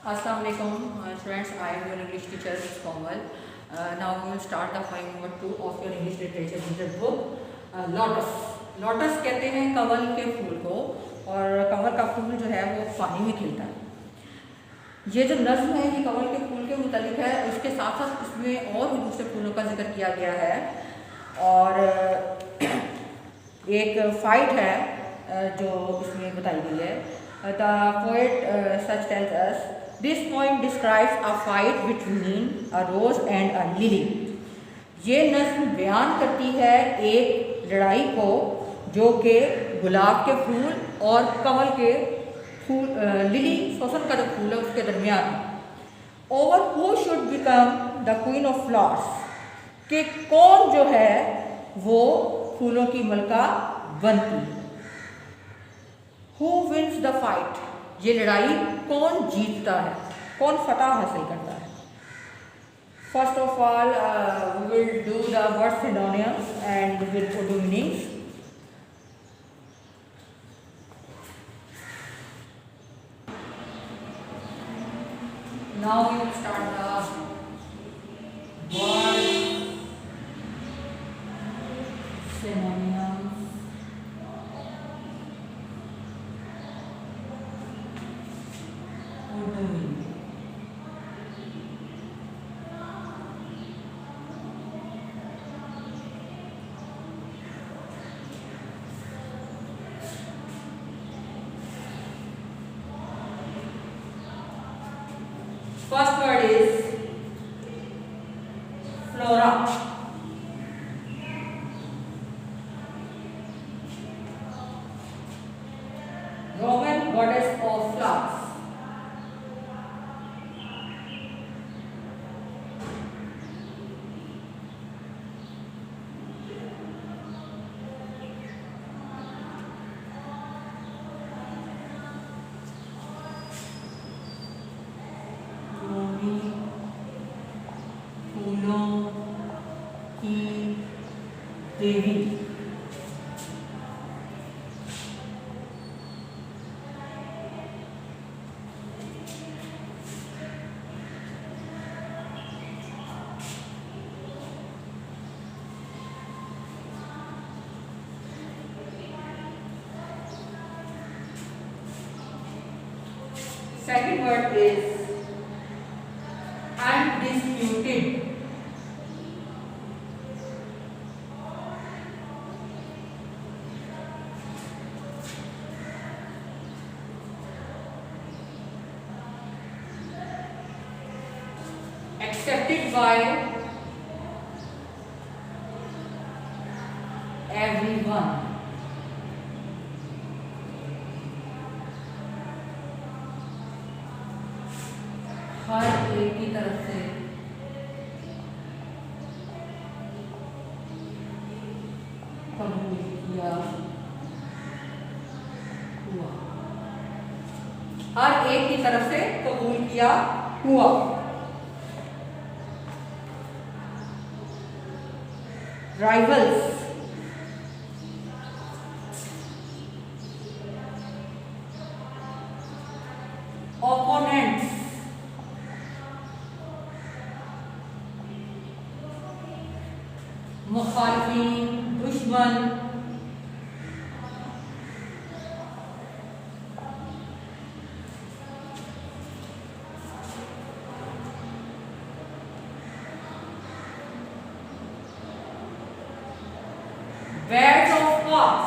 Assalamu alaikum, students. I am your English teacher, Ms. Komal. Now we will start the file number 2 of your English literature subject book. Lotus lotus कहते हैं कमल के फूल को, और कमल का फूल जो है वो पानी में खिलता है। ये जो नज्म है ये कमल के फूल के मुतालिक है, उसके साथ साथ इसमें और भी दूसरे फूलों का जिक्र किया गया है। और एक फाइट है जो इसमें बताई गई है। The poet such tells us this poem describes a fight between a rose and a lily. ये नज़्म बयान करती है एक लड़ाई को जो कि गुलाब के फूल और कमल के फूल लिली सोसन का जो फूल है उसके दरमियान। Over who should become the queen of flowers, कि कौन जो है वो फूलों की मलका बनती है। Who wins the fight? ये लड़ाई कौन जीतता है, कौन फतह हासिल करता है। First of all, we will do the word synonyms and we will put the meanings. Now we will start the word synonyms. First word is flora. Roman goddess of flowers. फूलों की देवी। Second word is undisputed. Accepted by everyone. हर एक की तरफ से कबूल किया हुआ, हर एक की तरफ से कबूल किया हुआ। राइवल्स, ओपोनेंट्स, मुखालिफिन, दुश्मन, birds of path,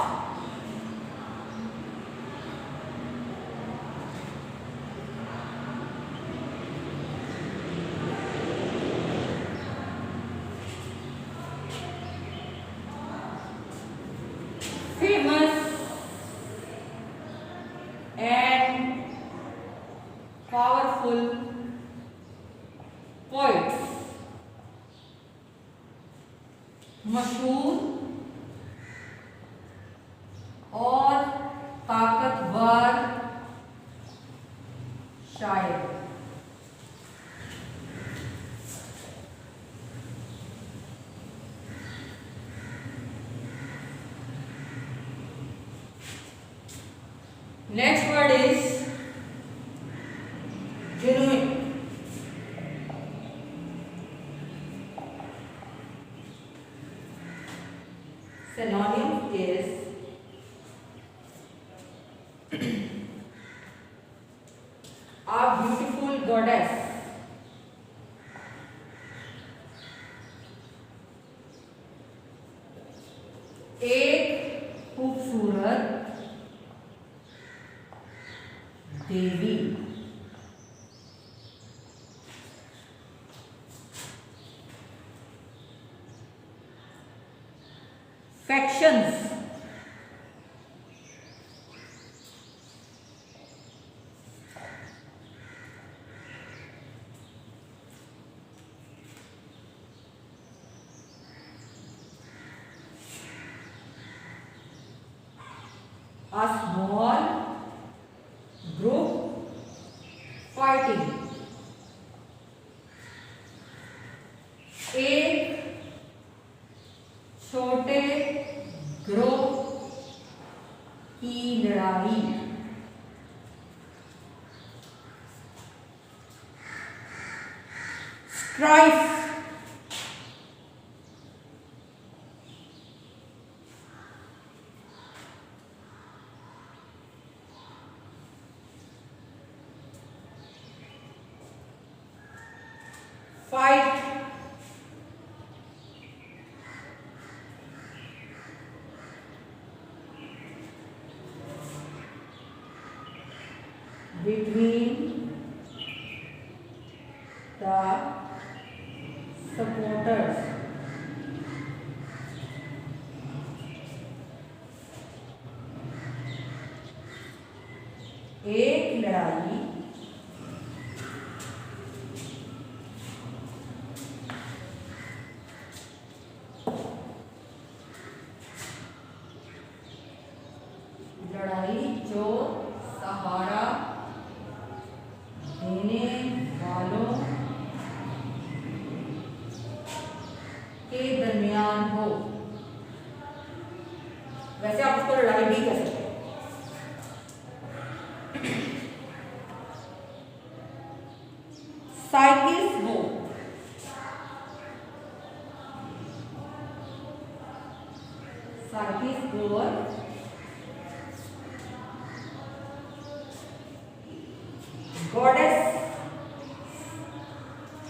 famous and powerful poets, मशहूर और ताकतवर शायर। Next word is genuine. Synonym is a beautiful goddess. एक खूबसूरत देवी. Factions. A small group fighting. एक छोटे ग्रुप की लड़ाई. Strife. Fight. Between the supporters. एक लड़ाई जो सहारा देने वालों के दरमियान हो. वैसे आप उसको लड़ाई भी कह सकते हैं. साइकिस वो cycas गोअर goddess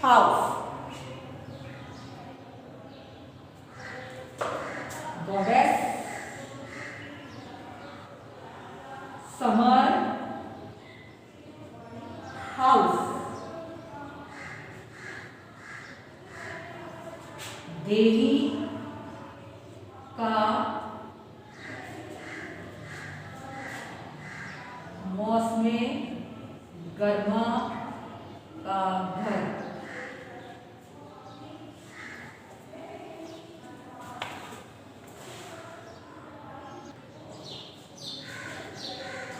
house. Goddess summer house. देवी का मौसमे गर्मा का घर.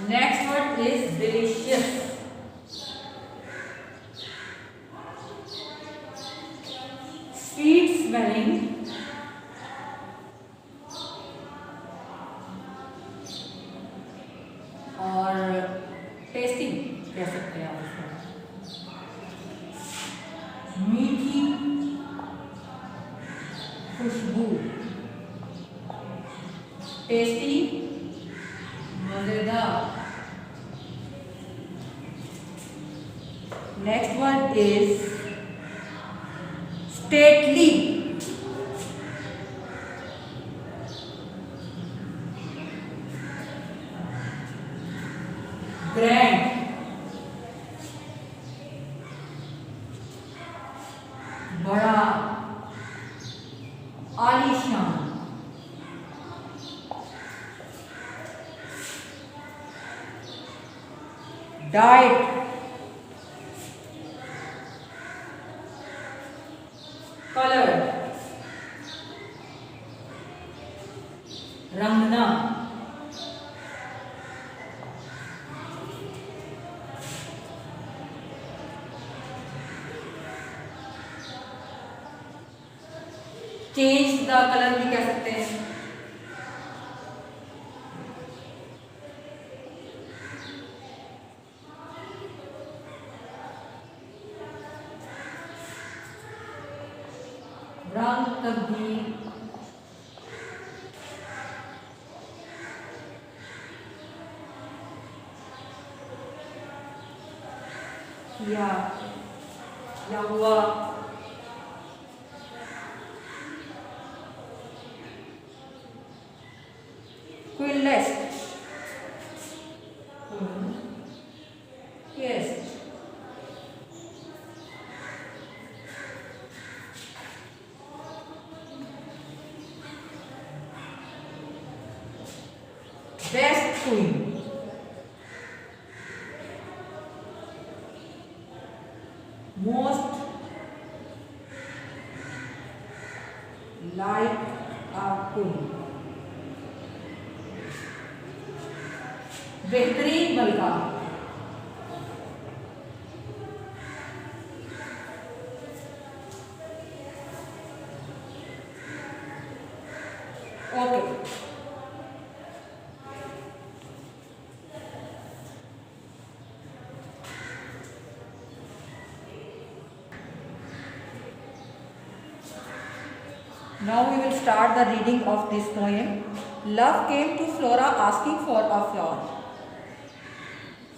Next word is delicious. Sweet smelling. और टेस्टी कह सकते हैं आप इसको. मीठी खुशबू. टेस्टी मजेदार. Next word is stately. Grand. बड़ा आलीशान. डाइट. कलर. रंगना. चेंज द कलर भी कह सकते हैं. रंग तब्दील. या हुआ। Queenliest, yes. Best queen, most like a queen, बेहतरीन मलका, okay. Now we will start the reading of this poem. Love came to Flora asking for a flower.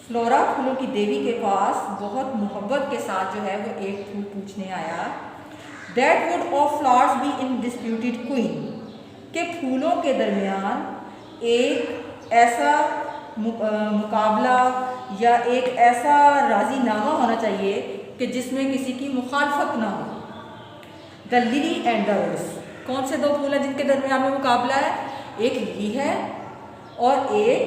Flora फूलों की देवी के पास बहुत मोहब्बत के साथ जो है वो एक फूल पूछने आया। That would of flowers be indisputed queen, के फूलों के दरमियान एक ऐसा मुकाबला या एक ऐसा राजीनामा होना चाहिए कि जिसमें किसी की मुखालफत ना हो। द लिली एंड द रोज, कौन से दो फूल हैं जिनके दरमियान में मुकाबला है? एक लिली है और एक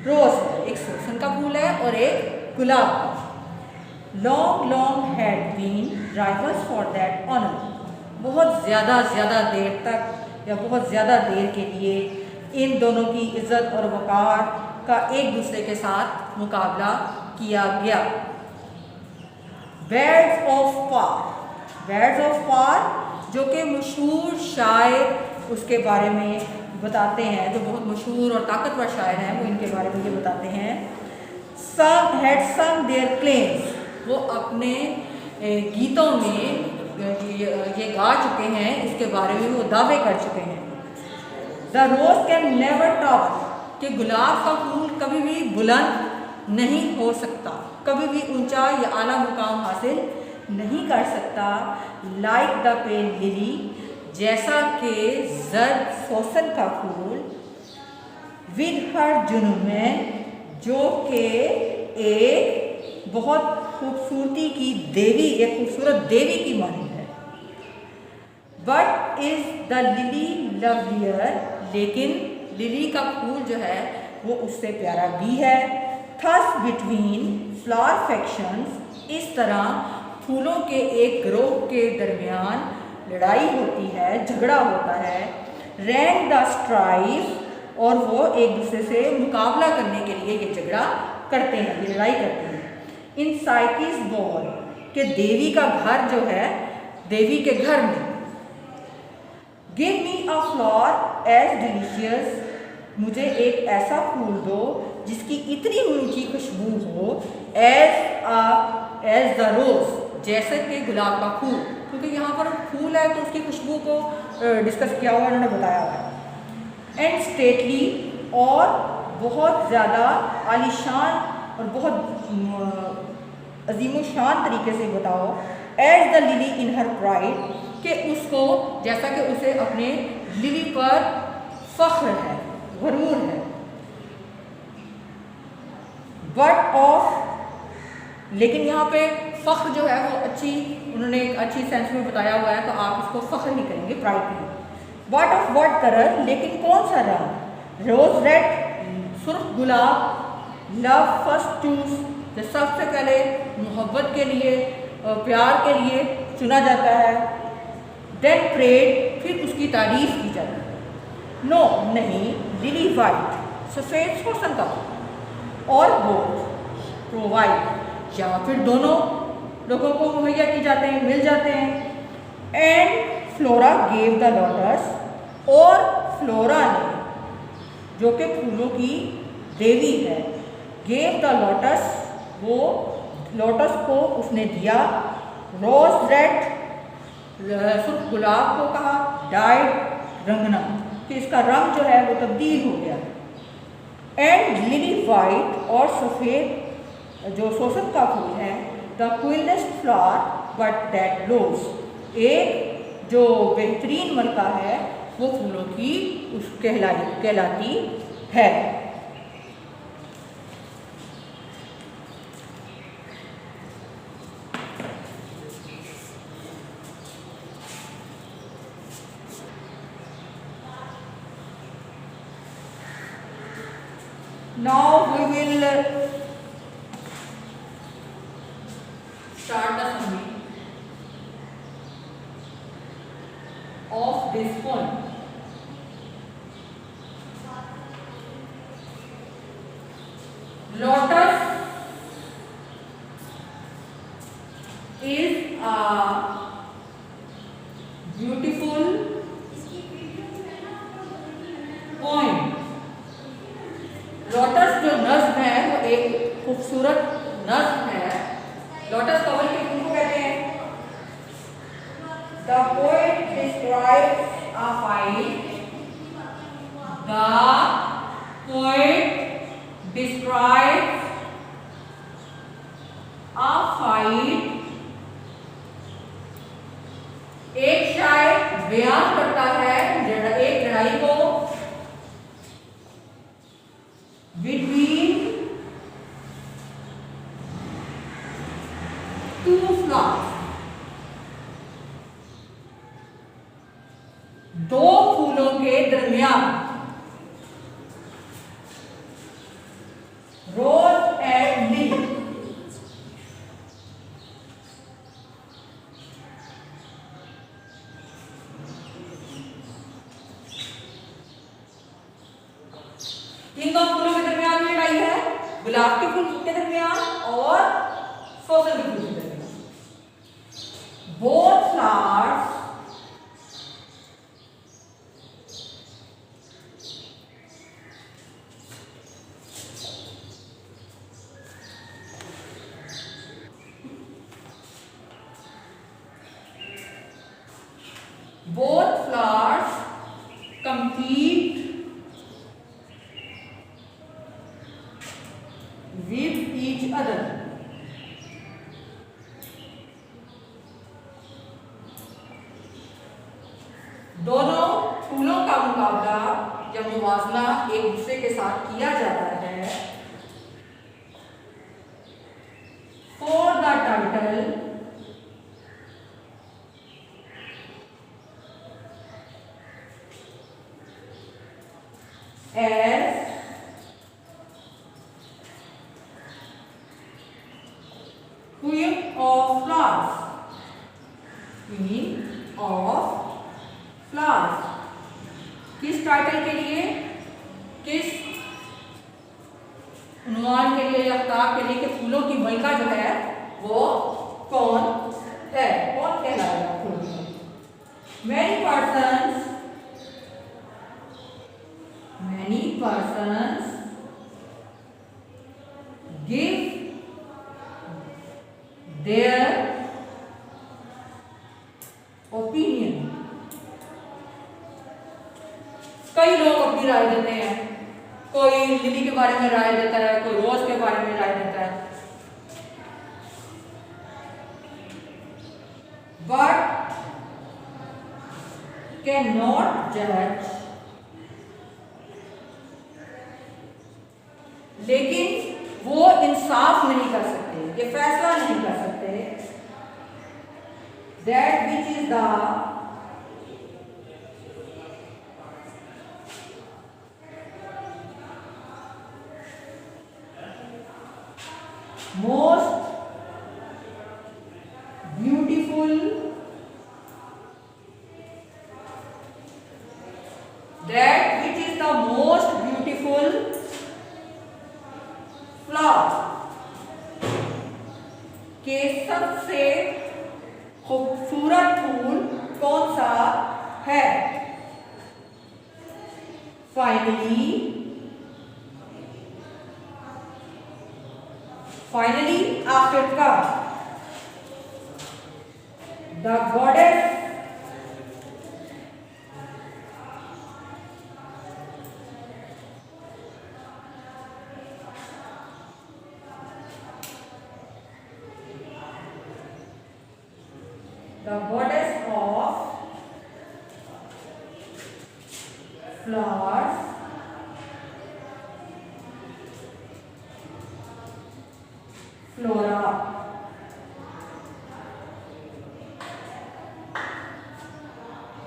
रोज है, एक सोसन का फूल है और एक गुलाब का। Long long had been rivals for that honour, बहुत ज़्यादा देर तक या बहुत ज़्यादा देर के लिए इन दोनों की इज़्ज़त और वक़ार का एक दूसरे के साथ मुकाबला किया गया। Birds of par, birds of par जो कि मशहूर शायर उसके बारे में बताते हैं, जो बहुत मशहूर और ताकतवर शायर हैं, वो इनके बारे में ये बताते हैं। सम हैड सम देयर क्लेम्स, वो अपने गीतों में ये गा चुके हैं, इसके बारे में वो दावे कर चुके हैं। The rose can never top, कि गुलाब का फूल कभी भी बुलंद नहीं हो सकता, कभी भी ऊंचा या आला मुकाम हासिल नहीं कर सकता। लाइक द पेल लिली, जैसा कि जर्द सोसन का फूल। विद हर जुनून, जो कि एक बहुत खूबसूरती की देवी, एक खूबसूरत देवी की मानी है। But is the lily lovelier, लेकिन लिली का फूल जो है वो उससे प्यारा भी है। थस बिटवीन फ्लावर फैक्शंस, इस तरह फूलों के एक ग्रोह के दरमियान लड़ाई होती है, झगड़ा होता है। रैंक द स्ट्राइफ, और वो एक दूसरे से मुकाबला करने के लिए ये झगड़ा करते हैं, ये लड़ाई करते हैं। इन साइकिस बॉल, के देवी का घर जो है, देवी के घर में। Give me a flower as delicious, मुझे एक ऐसा फूल दो जिसकी इतनी मीठी खुशबू हो। एज द रोज, जैसे कि गुलाब का फूल, क्योंकि यहाँ पर फूल है तो उसकी खुशबू को डिस्कस किया हुआ, उन्होंने बताया हुआ है। एंड स्टेटली, और बहुत ज़्यादा आलीशान और बहुत अजीम शान तरीके से बताओ। As the lily in her pride, कि उसको जैसा कि उसे अपने लिली पर फख्र है, गरूर है। बट ऑफ, लेकिन यहाँ पे फ़ख्र जो है वो उन्होंने एक अच्छी सेंस में बताया हुआ है, तो आप इसको फ़ख्र नहीं करेंगे, प्राइड नहीं। वट ऑफ वट कलर, लेकिन कौन सा रंग? रोज रेड, सुर्ख गुलाब। लव फर्स्ट चूज, जो सबसे पहले मोहब्बत के लिए, प्यार के लिए चुना जाता है। देन प्रेड, फिर उसकी तारीफ की जाती है। नो, नहीं। लिली वाइट, सफ़ेद सोसन का, और बोथ प्रोवाइड, या फिर दोनों लोगों को मुहैया की जाते हैं, मिल जाते हैं। And flora gave the lotus, और फ्लोरा ने, जो कि फूलों की देवी है, गेव द लॉटस, वो लोटस को उसने दिया। रोज रेड, सुर्ख गुलाब को कहा। डाइड, रंगना, कि इसका रंग जो है वो तब्दील हो गया। एंड लिली वाइट, और सफ़ेद जो सोसन का फूल है, the queenliest flower but that blows. एक जो बेहतरीन मलका है वो फूलों की कहलाती है। Now we will start the summary of this poem. Lotus is a beautiful poem. Lotus जो नज्म है वो एक खूबसूरत नज्म है। लोटस कमल के फूल को कहते हैं। The poet describes a fight. The poet describes a fight. एक शायर बयान करता है एक लड़ाई को between two flowers, दो फूलों के दरमियान। रोज एंड लिली। किन दो फूलों के दरमियान लड़ाई है? गुलाब के फूल के दरमियान और सोसन के फूल के दरमियान। Both flowers compete with each other. दोनों फूलों का मुकाबला या मुवाजना एक दूसरे के साथ किया जाता है। For the title as Queen of Flowers. Queen of Flowers किस टाइटल के लिए, किस उन्वान के लिए या खिताब के लिए कि फूलों की मलिका जो है वो कौन है, कौन कहलाएगा फूलों की। Many persons give their opinion. कई लोग अपनी राय देते हैं। कोई लिली के बारे में राय देता है, कोई रोज के बारे में राय देता है। But cannot judge, लेकिन वो इंसाफ नहीं कर सकते, ये फैसला नहीं कर सकते that which is the most beautiful, that which is the most beautiful flower के सबसे खूबसूरत फूल कौन सा है। फाइनली आखिरकार the goddess the goddess of flowers flora.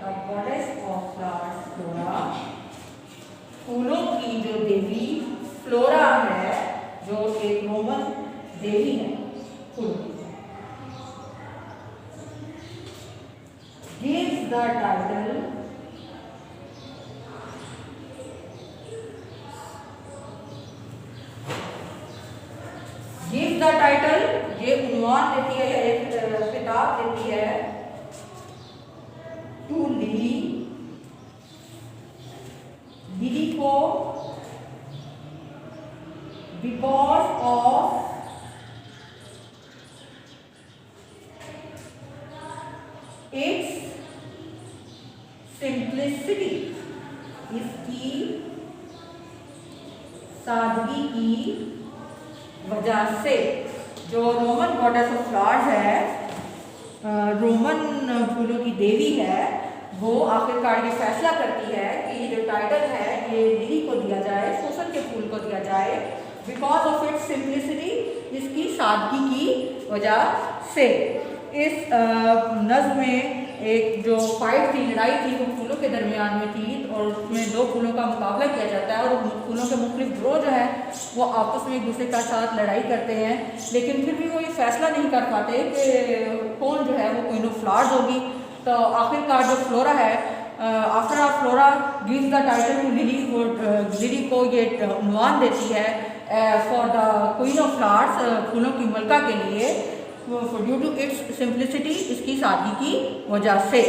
The goddess of flowers flora, फूलों की जो देवी फ्लोरा है, जो एक रोमन देवी है फूलों की, gives the title ये उन्वान देती है, एक खिताब देती है टू लिली, लिली को, बिकॉज ऑफ इट्स सिंप्लिसिटी, इसकी सादगी की वजह से। जो रोमन गॉडेस ऑफ फ्लावर्स है, रोमन फूलों की देवी है, वो आखिरकार ये फैसला करती है कि ये जो टाइटल है ये लिली को दिया जाए, सोसन के फूल को दिया जाए, बिकॉज ऑफ इट्स सिंप्लिसिटी, इसकी सादगी की वजह से। इस नज़्म में एक जो फाइट थी, लड़ाई थी, वो फूलों के दरमियान में थी, और उसमें दो फूलों का मुकाबला किया जाता है, और फूलों के मुख्तलिफ ग्रोह जो है वो आपस में एक दूसरे के साथ लड़ाई करते हैं, लेकिन फिर भी वो ये फैसला नहीं कर पाते कि कौन जो है वो क्वीन ऑफ फ्लावर्स होगी। तो आखिरकार जो फ्लोरा है, after all flora gives the title to lily, वो लिली को ये उन्वान देती है for the queen of flowers, फूलों की मलका के लिए, ड्यू टू इट्स सिंप्लिसिटी, इसकी सादगी की वजह से।